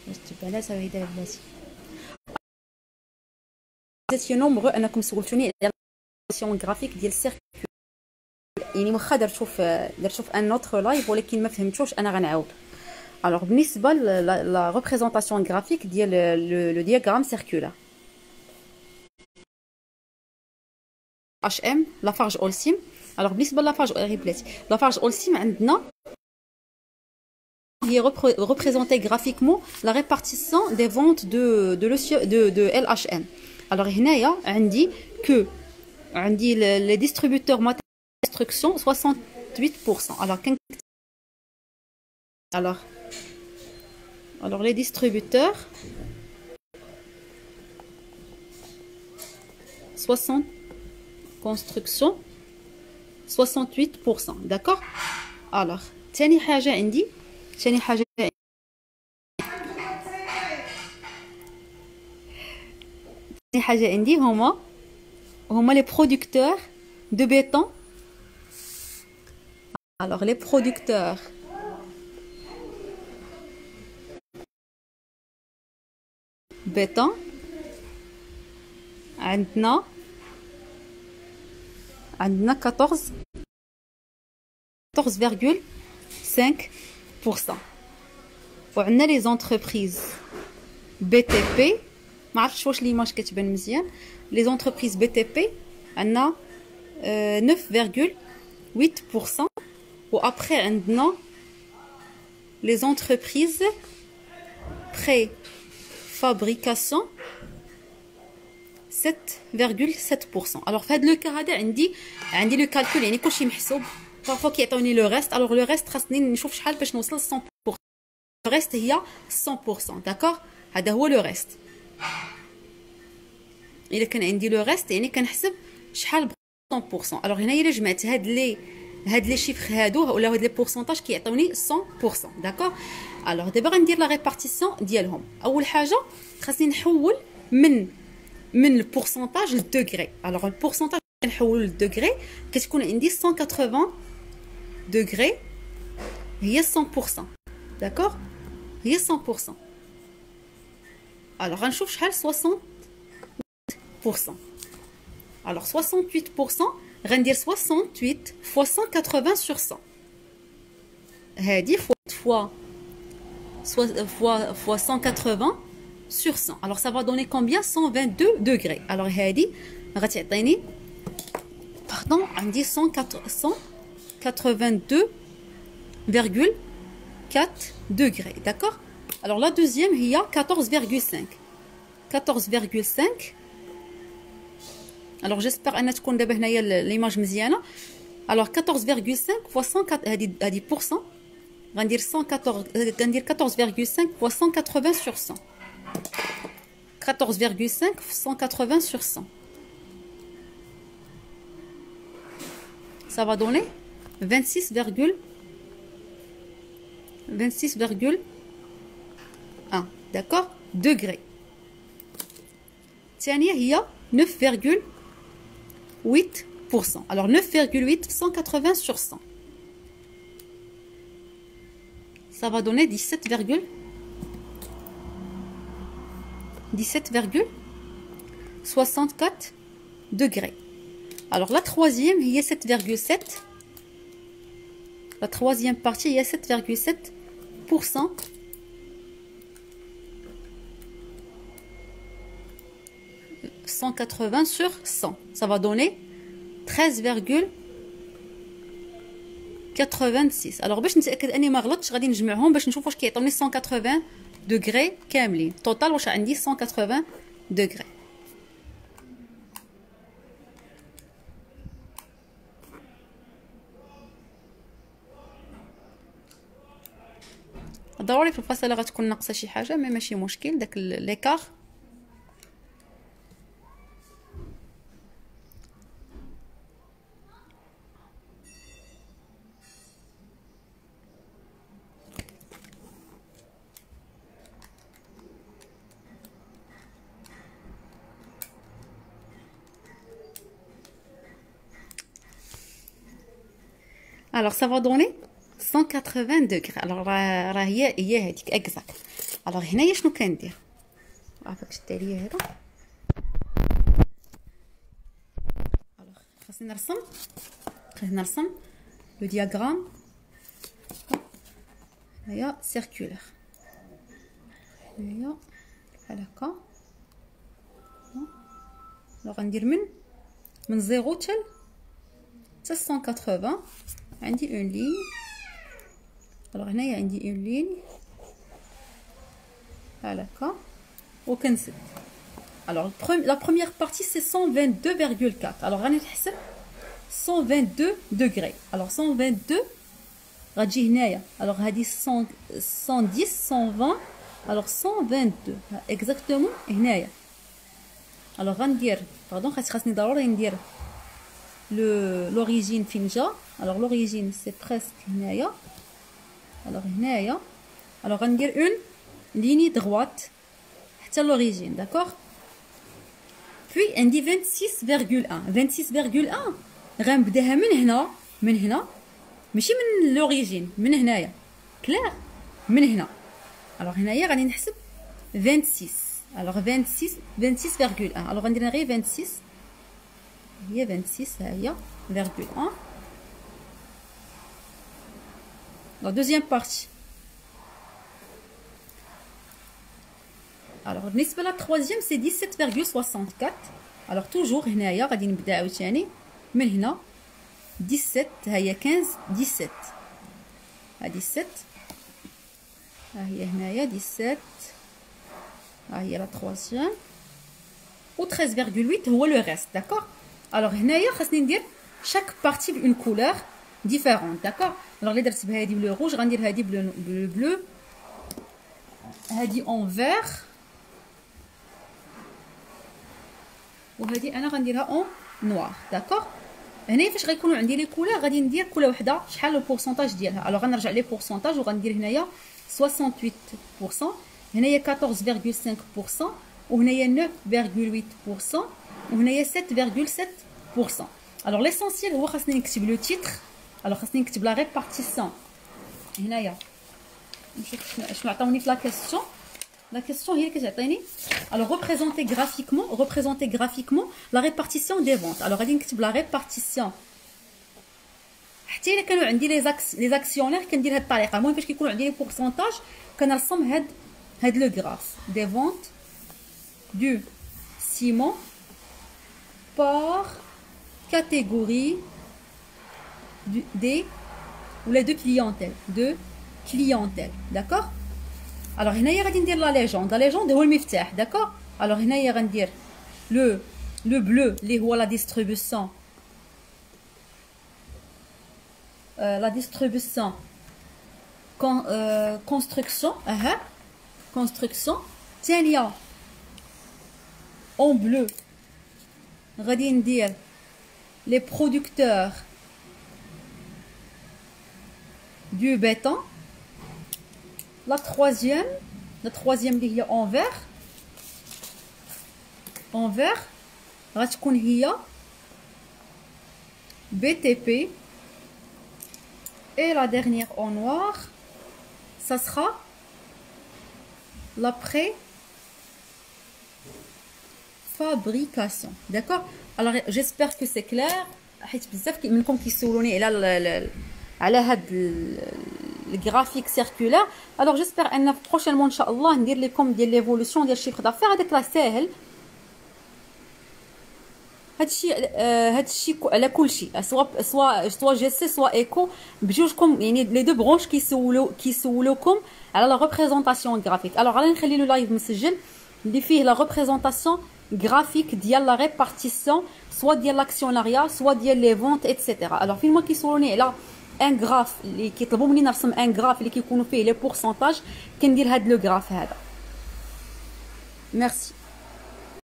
باش تبان لها سويدة بلاتي. زيتي نومبرو انكم سولتوني على السيون غرافيك ديال السيركل، يعني واخا درت في ان اوتر لايف ولكن ما فهمتوش انا غنعاود. الوغ بالنسبه لا ريبريزونطاسيون غرافيك ديال لو دياغرام سيركولار اش ام لافارج اولسيم. الوغ بالنسبه لافارج بلاتي لافارج اولسيم عندنا هي représentée graphiquement la répartition des ventes de LHM. Alors هنايا عندي que عندي les distributeurs matériels d'instruction 68%. alors les distributeurs 60 construction 68%. d'accord. alors ثاني حاجه عندي هما les producteurs de béton. alors les producteurs béton عندنا 14,5%. وعندنا les entreprises BTP ما عرفتش واش ليماج كتبان مزيان. les entreprises BTP عندنا 9,8%. وaprès عندنا les entreprises préfabrication 7,7%. alors في هذا لو كا هذا عندي لو كالكول يعني كلشي محسوب. parfois كيعطوني لو ريست. alors لو ريست خاصني نشوف شحال باش نوصل 100%. لو ريست هي 100%. داكوغ هذا هو لو ريست. الا كان عندي لو ريست يعني كنحسب شحال 100%. alors هنا الا جمعت هاد لي شيفر هادو ولا هاد لي بورسونتاج كيعطيوني 100%. داكوغ. alors دابا غندير لا ريبارتيسيون ديالهم. اول حاجه خاصني نحول من البورسونتاج للدوغري. alors البورسونتاج كنحولو للدوغري كتكون عندي 180 دوغري هي 100%. داكوغ هي 100%. alors غنشوف شحال 68%. alors 68% غندير 68 fois 180 sur 100. هادي fois 180 sur 100. alors ça va donner combien 122 degrés. alors هادي غتعطيني pardon عندي 182,4 degrés. d'accord. alors la deuxième هي 14,5. alors j'espère ان تكون دابا هنايا ليماج مزيانه. alors 14,5 fois 100 هادي pourcent غندير 14,5 fois 180 sur 100. 14,5 180 sur 100. ça va donner 26,1 d'accord degrés. الثانيه هي 9,8%. alors 9,8 180 sur 100. ça va donner 17,64 degrés. alors la troisième هي 7,7. la troisième partie هي 7,7%. 180 sur 100. ça va donner 13,86. alors باش نتاكد اني ما غلطتش غادي نجمعهم باش نشوف واش كيعطوني 180 دوغري كاملين. توتال واش عندي 180 دوغري. ضروري في الفاصله غتكون ناقصه شي حاجه مي ماشي مشكل. داك ليكار alors ça va donner 180 degrés. alors هي هذيك exact. الوغ هنايا شنو كندير عافاك شد عليا هذا الوغ خاصني نرسم لو دياغرام هنايا سيركولير هنايا بحال هكا الوغ غندير من 0 حتى 180 عندي اون لين الوغ هنايا عندي اون لين بحال هكا وكنسد الوغ لا بروميير بارتي سي 122,4 الوغ غادي نحسب 122 degrés الوغ 122 غتجي هنايا الوغ هادي 110 120 الوغ 122 اكزاكتومون هنايا الوغ غندير باردون خاصني ضروري ندير لوريجين فين جا الوغ لوريجين سي بريسك هنايا الوغ هنايا الوغ غندير اون ليني دغوات حتى لوريجين داكوغ بوي عندي 26,1 غنبداها من هنا ماشي من لوريجين من هنايا كلير من هنا الوغ هنايا غادي نحسب 26 الوغ 26,1 الوغ غندير غير 26 هي 26 ها هي فيرغول 1 لا دوزيام بارتي الوغ بالنسبه لا تروازيام سي 17,64 الوغ توجور هنايا غادي نبدا عاوتاني من هنا 17 ها هي 15 17 ها 17 ها هي هنايا 17 ها هي لا تروازيام و 13,8 هو لو ريست داكوغ الوغ هنايا خاصني ندير شاك بارتي بون كولور ديفيرون داكوغ الوغ اللي درت بهادي بلو روج غندير هادي بلو هادي اون فير وهادي انا غنديرها اون نوار داكوغ هنايا فاش غيكونوا عندي لي كولور غادي ندير كل وحده شحال لو بورسونتاج ديالها الوغ غنرجع لي بورسونتاج وغندير هنايا 68% هنايا 14,5% وهنايا 9,8% وهنايا 7,7%. الوغ ليسونسيال هو خاصني نكتب لو تيتر الوغ خاصني نكتب لا ريبارتيسيون هنايا نشوف شنو عطاوني في لا كيسيون لا كيسيون هي اللي كتعطيني الوغ représenter graphiquement la répartition des ventes الوغ غادي نكتب لا ريبارتيسيون حتى الا كانوا عندي لي زاكسيونير كندير هاد الطريقه المهم فاش كيكونوا عندي لي بورسونتاج كنرسم هاد لو غراف دي فونت دو ciment par catégorie des ou les deux clientèle d'accord alors هنايا غادي ندير لا ليجوند هو المفتاح d'accord alors هنايا غندير لو بلو اللي هو لا ديستريبيسيون construction ثانيه en bleu غادي ندير les producteurs du béton la troisième اللي هي en vert غتكون هي BTP et la dernière en noir ça sera la fabrication d'accord alors j'espère que c'est clair حيت بزاف منكم كيسولوني على هاد الجرافيك سيركولير alors j'espère ان prochainement ان شاء الله ندير لكم ديال ليفولوسيون ديال الشيفر دافير هذاك راه ساهل هادشي على كلشي سوا جي سي سوا ايكو بجوجكم يعني لي دو برونش كيسولوكم على لا ريبريزونطاسيون غرافيك alors غادي نخلي له لايف مسجل اللي فيه لا ريبريزونطاسيون graphique ديال لا ريبارتيسيون سوا ديال لاكسيوناريا سوا ديال لي فونت ايتترا alors فين ما كيسولوني على ان غراف اللي كيطلبوا مني نرسم ان غراف اللي كيكونوا فيه لي بورسونتاج كندير هاد لو غراف هذا ميرسي